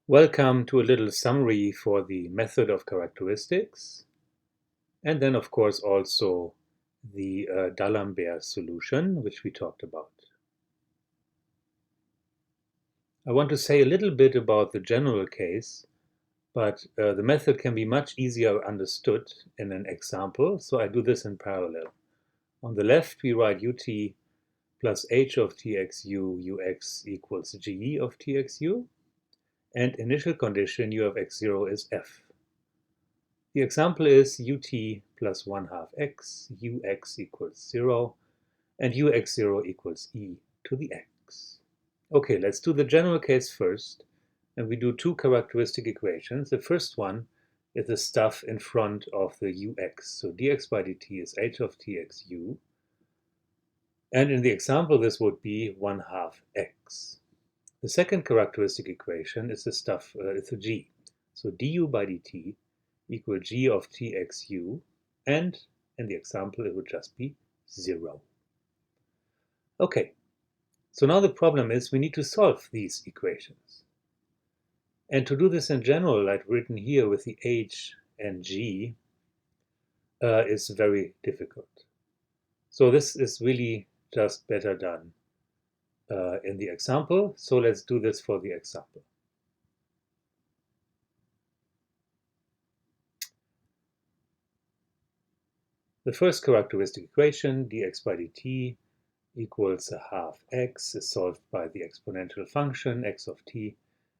Welcome to a little summary for the method of characteristics, and then of course also the D'Alembert solution, which we talked about. I want to say a little bit about the general case, but the method can be much easier understood in an example, so I do this in parallel. On the left, we write ut plus h of txu ux equals g of txu, and initial condition u of x0 is f. The example is ut plus 1/2 x, ux equals 0, and ux0 equals e to the x. Okay, let's do the general case first, and we do two characteristic equations. The first one is the stuff in front of the ux, so dx by dt is h of txu, and in the example this would be 1/2 x. The second characteristic equation is the stuff, it's a g, so du by dt equal g of txu, and in the example it would just be 0. Okay, so now the problem is we need to solve these equations. And to do this in general, like written here with the h and g, is very difficult. So this is really just better done in the example. So let's do this for the example. The first characteristic equation, dx by dt equals 1/2 x, is solved by the exponential function x of t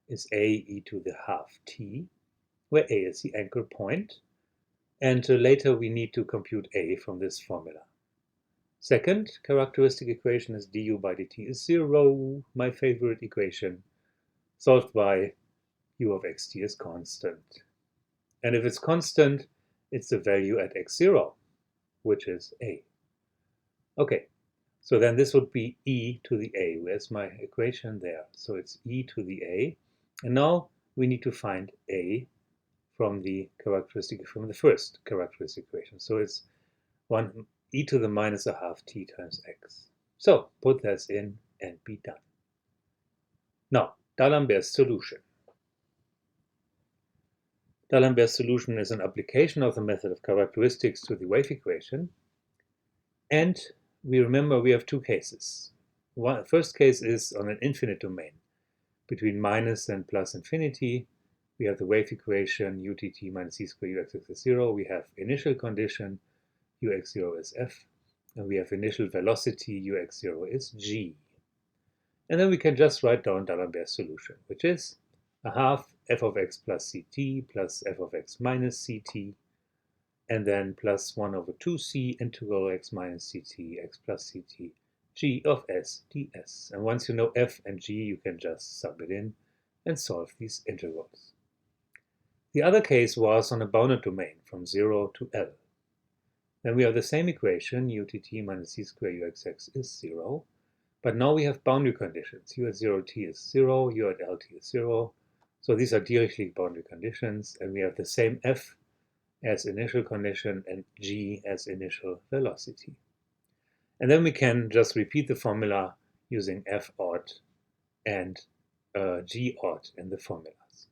is a e to the 1/2 t, where a is the anchor point, and later we need to compute a from this formula. Second characteristic equation is du by dt is 0, my favorite equation, solved by u of xt is constant. And if it's constant, it's the value at x0, which is a. Okay, so then this would be e to the a. Where's my equation there? So it's e to the a. And now we need to find a from the first characteristic equation. So it's 1 e to the minus 1/2 t times x. So put that in and be done. Now, D'Alembert's solution. D'Alembert's solution is an application of the method of characteristics to the wave equation. And we remember we have two cases. First case is on an infinite domain. Between minus and plus infinity, we have the wave equation utt minus c squared ux is 0. We have initial condition ux0 is f, and we have initial velocity ux0 is g. And then we can just write down D'Alembert's solution, which is 1/2 f of x plus ct plus f of x minus ct, and then plus 1/2c integral x minus ct x plus ct g of s ds. And once you know f and g, you can just sub it in and solve these integrals. The other case was on a bounded domain from 0 to L. Then we have the same equation, utt minus c squared uxx is 0. But now we have boundary conditions. U at 0t is 0, u at lt is 0. So these are Dirichlet boundary conditions, and we have the same f as initial condition and g as initial velocity. And then we can just repeat the formula using f odd and g odd in the formulas.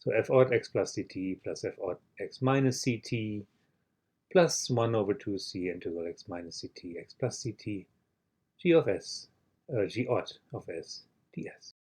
So f odd x plus dt plus f odd x minus ct plus 1/2c integral x minus ct x plus ct g of s, g odd of s ds.